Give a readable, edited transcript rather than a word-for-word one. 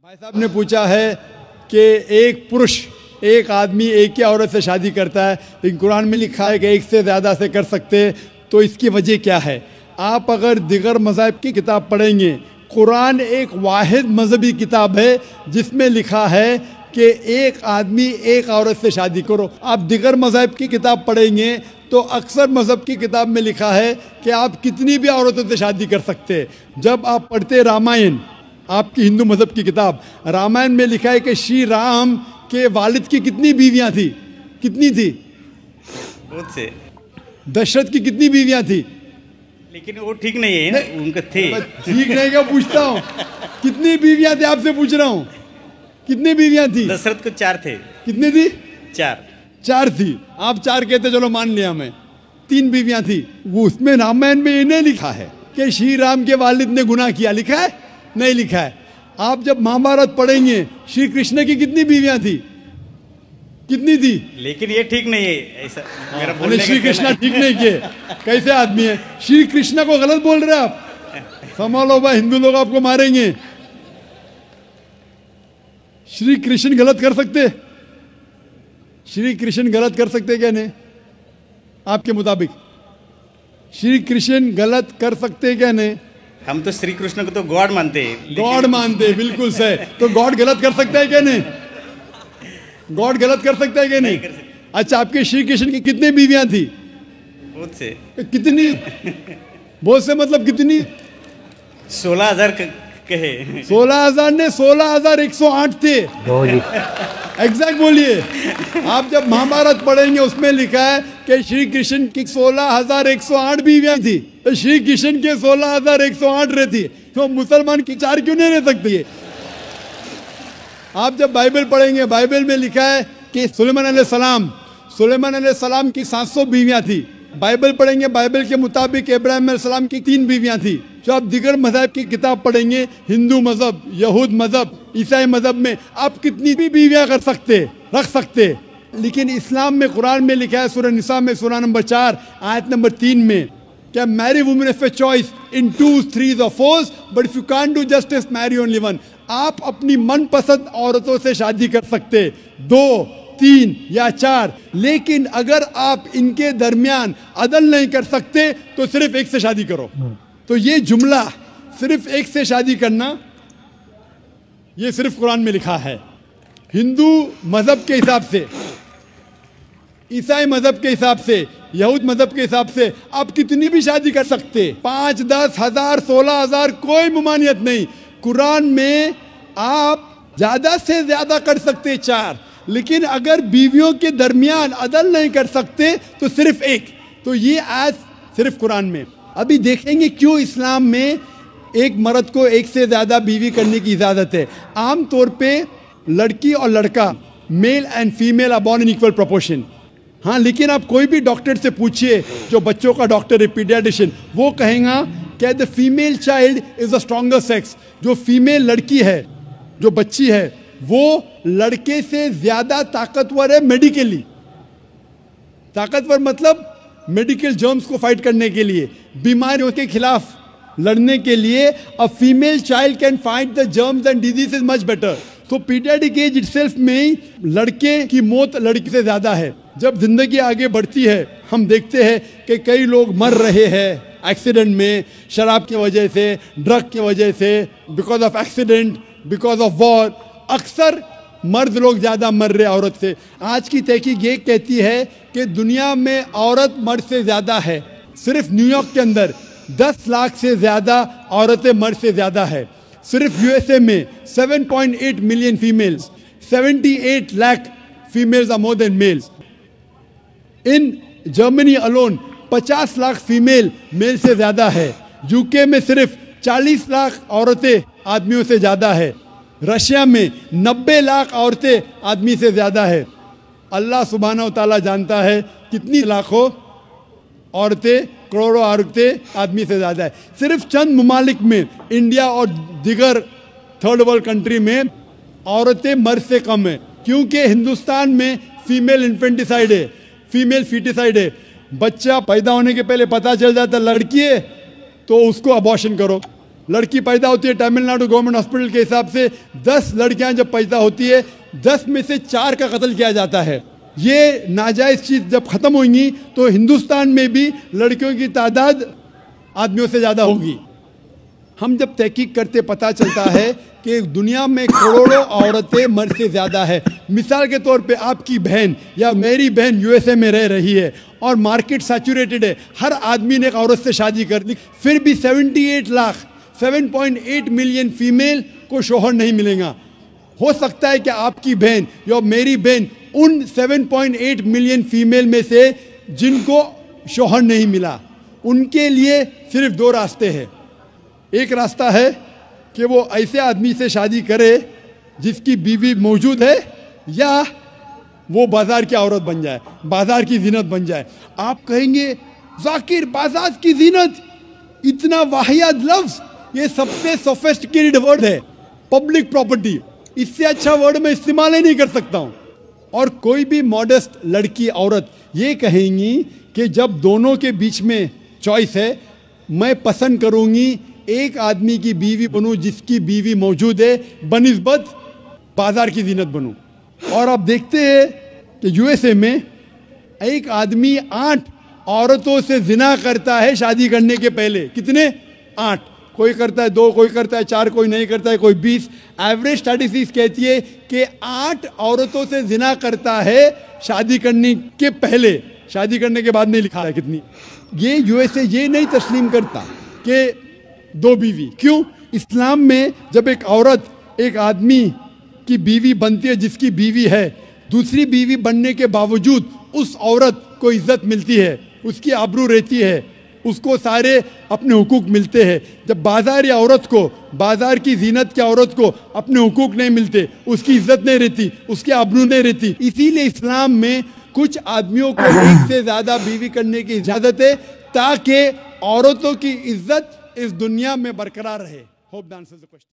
भाई साहब ने पूछा है कि एक पुरुष एक आदमी एक ही औरत से शादी करता है, लेकिन कुरान में लिखा है कि एक से ज़्यादा से कर सकते, तो इसकी वजह क्या है? आप अगर दिगर मज़हब की किताब पढ़ेंगे, कुरान एक वाहिद मजहबी किताब है जिसमें लिखा है कि एक आदमी एक औरत से शादी करो। आप दिगर मज़हब की किताब पढ़ेंगे तो अक्सर मज़हब की किताब में लिखा है कि आप कितनी भी औरतों से शादी कर सकते। जब आप पढ़ते रामायण, आपकी हिंदू मज़हब की किताब, रामायण में लिखा है कि श्री राम के वालिद की कितनी बीवियां थी? कितनी थी? बहुत से। दशरथ की कितनी बीवियां थी? लेकिन वो ठीक नहीं है ना, उनके थे। ठीक नहीं क्या पूछता हूँ? कितनी बीवियां थी आपसे पूछ रहा हूँ, कितनी बीवियां थी? दशरथ को 4 थे। कितनी थी? 4 थी। आप 4 कहते, चलो मान लिया मैं। 3 बीवियां थी। वो उसमें रामायण में इन्हें लिखा है कि श्री राम के वालिद ने गुनाह किया, लिखा है? नहीं लिखा है। आप जब महाभारत पढ़ेंगे, श्री कृष्ण की कितनी बीवियां थी? कितनी थी? लेकिन ये ठीक नहीं है ऐसा मेरा बोलने का। श्री कृष्ण ठीक नहीं किए, कैसे आदमी है? श्री कृष्ण को गलत बोल रहे आप, संभालो भाई, हिंदू लोग आपको मारेंगे। श्री कृष्ण गलत कर सकते? श्री कृष्ण गलत कर सकते क्या? नहीं, आपके मुताबिक श्री कृष्ण गलत कर सकते क्या? नहीं, हम तो श्री कृष्ण को तो गॉड मानते हैं। गॉड मानते, बिल्कुल सही। तो गॉड गलत कर सकता है क्या? नहीं, गॉड गलत कर सकता है क्या? नहीं। अच्छा, आपके श्री कृष्ण की कितनी बीवियां थी? बहुत से। कितनी? बहुत से मतलब कितनी? 16,000 कहे। 16,000 ने 16,108 थे। एग्जैक्ट बोलिए। आप जब महाभारत पढ़ेंगे उसमें लिखा है कि श्री कृष्ण की 16,108 बीवियां थी, तो श्री कृष्ण के 16,108 रहती, तो मुसलमान की 4 क्यों नहीं रह सकती है? आप जब बाइबल पढ़ेंगे, बाइबल में लिखा है कि सुलेमान अलैहिस्सलाम की 700 बीवियां थी। बाइबल पढ़ेंगे, बाइबल के मुताबिक इब्राहिम अलैहिस्सलाम की 3 बीवियां थी। जो आप दिगर मज़हब की किताब पढ़ेंगे, हिंदू मज़हब, यहूद मज़हब, ईसाई मज़हब में आप कितनी भी बीवियां कर सकते, रख सकते। लेकिन इस्लाम में, कुरान में लिखा है सूरह निसा में, सूरह नंबर 4 आयत नंबर 3 में, क्या marry women if a choice in 2, 3 or 4, but if you can't do justice marry only 1। आप अपनी मनपसंद औरतों से शादी कर सकते, 2, 3 या 4, लेकिन अगर आप इनके दरमियान अदल नहीं कर सकते तो सिर्फ एक से शादी करो। तो ये जुमला, सिर्फ एक से शादी करना, ये सिर्फ कुरान में लिखा है। हिंदू मजहब के हिसाब से, ईसाई मजहब के हिसाब से, यहूद मजहब के हिसाब से आप कितनी भी शादी कर सकते, 5, 10, 1000, 16,000, कोई ममानियत नहीं। कुरान में आप ज्यादा से ज्यादा कर सकते 4, लेकिन अगर बीवियों के दरमियान अदल नहीं कर सकते तो सिर्फ एक। तो ये आज सिर्फ कुरान में। अभी देखेंगे क्यों इस्लाम में एक मर्द को एक से ज्यादा बीवी करने की इजाजत है। आम तौर पे लड़की और लड़का, male and female are born in equal proportion. हाँ, लेकिन आप कोई भी डॉक्टर से पूछिए, जो बच्चों का डॉक्टर है, पीडियाट्रिशियन, वो कहेगा कि the female child is the stronger sex. जो फीमेल लड़की है, जो बच्ची है, वो लड़के से ज्यादा ताकतवर है मेडिकली। ताकतवर मतलब मेडिकल जर्म्स को फाइट करने के लिए, बीमारियों के खिलाफ लड़ने के लिए। A female child can fight the germs and diseases much better. So paediatric age itself में लड़के की मौत लड़की से ज्यादा है। जब जिंदगी आगे बढ़ती है, हम देखते हैं कि कई लोग मर रहे हैं एक्सीडेंट में, शराब की वजह से, ड्रग की वजह से, because of accident, because of war. अक्सर मर्द लोग ज़्यादा मर रहे औरत से। आज की तहकीक ये कहती है कि दुनिया में औरत मर्द से ज़्यादा है। सिर्फ न्यूयॉर्क के अंदर 10 लाख से ज़्यादा औरतें मर्द से ज़्यादा है। सिर्फ यूएसए में 7.8 million females, 78 lakh females are more than males. In Germany alone 50 lakh female male से ज़्यादा है। यूके में सिर्फ 40 लाख औरतें आदमियों से ज़्यादा है। रशिया में 90 लाख औरतें आदमी से ज़्यादा है। अल्लाह सुब्हानहू तआला जानता है कितनी लाखों औरतें, करोड़ों औरतें आदमी से ज़्यादा है। सिर्फ चंद ममालिक में, इंडिया और दिगर थर्ड वर्ल्ड कंट्री में, औरतें मर्द से कम है। क्योंकि हिंदुस्तान में फीमेल इन्फेंटिसाइड है, फीमेल फीटिसाइड है। बच्चा पैदा होने के पहले पता चल जाता लड़की है तो उसको अबॉर्शन करो। लड़की पैदा होती है तमिलनाडु गवर्नमेंट हॉस्पिटल के हिसाब से 10 लड़कियां जब पैदा होती है 10 में से 4 का कत्ल किया जाता है। ये नाजायज चीज जब खत्म होंगी तो हिंदुस्तान में भी लड़कियों की तादाद आदमियों से ज्यादा होगी। हम जब तहकीक करते पता चलता है कि दुनिया में करोड़ों औरतें मर्द से ज्यादा है। मिसाल के तौर पे आपकी बहन या मेरी बहन यूएसए में रह रही है और मार्केट सैचुरेटेड है, हर आदमी ने एक औरत से शादी कर ली, फिर भी 78 लाख 7.8 मिलियन फीमेल को शोहर नहीं मिलेगा। हो सकता है कि आपकी बहन या मेरी बहन उन 7.8 मिलियन फीमेल में से जिनको शोहर नहीं मिला, उनके लिए सिर्फ 2 रास्ते हैं। एक रास्ता है कि वो ऐसे आदमी से शादी करे जिसकी बीवी मौजूद है, या वो बाजार की औरत बन जाए, बाजार की जीनत बन जाए। आप कहेंगे जाकिर बाजार की जीनत, इतना वाहियात लफ्ज, ये सबसे सोफिस्टिकेटेड वर्ड है, पब्लिक प्रॉपर्टी, इससे अच्छा वर्ड मैं इस्तेमाल ही नहीं कर सकता हूं। और कोई भी मॉडेस्ट लड़की औरत ये कहेंगी कि जब दोनों के बीच में चॉइस है, मैं पसंद करूंगी एक आदमी की बीवी बनूं जिसकी बीवी मौजूद है बनिस्बत बाजार की जीनत बनूं। और आप देखते हैं कि यूएसए में एक आदमी 8 औरतों से जिना करता है शादी करने के पहले। कितने? 8। कोई करता है 2, कोई करता है 4, कोई नहीं करता है, कोई 20। एवरेज स्टैटिस्टिक्स कहती है कि 8 औरतों से जिना करता है शादी करने के पहले, शादी करने के बाद नहीं लिखा है कितनी। ये यूएसए ये नहीं तस्लीम करता कि 2 बीवी। क्यों? इस्लाम में जब एक औरत एक आदमी की बीवी बनती है जिसकी बीवी है, दूसरी बीवी बनने के बावजूद उस औरत को इज्जत मिलती है, उसकी आबरू रहती है, उसको सारे अपने हुकूक मिलते हैं। जब बाजार या औरत को, बाजार की जीनत की औरत को अपने हुकूक नहीं मिलते, उसकी इज्जत नहीं रहती, उसकी आबरू नहीं रहती। इसीलिए इस्लाम में कुछ आदमियों को एक से ज्यादा बीवी करने की इजाजत है ताकि औरतों की इज्जत इस दुनिया में बरकरार रहे। Hope the answers the question.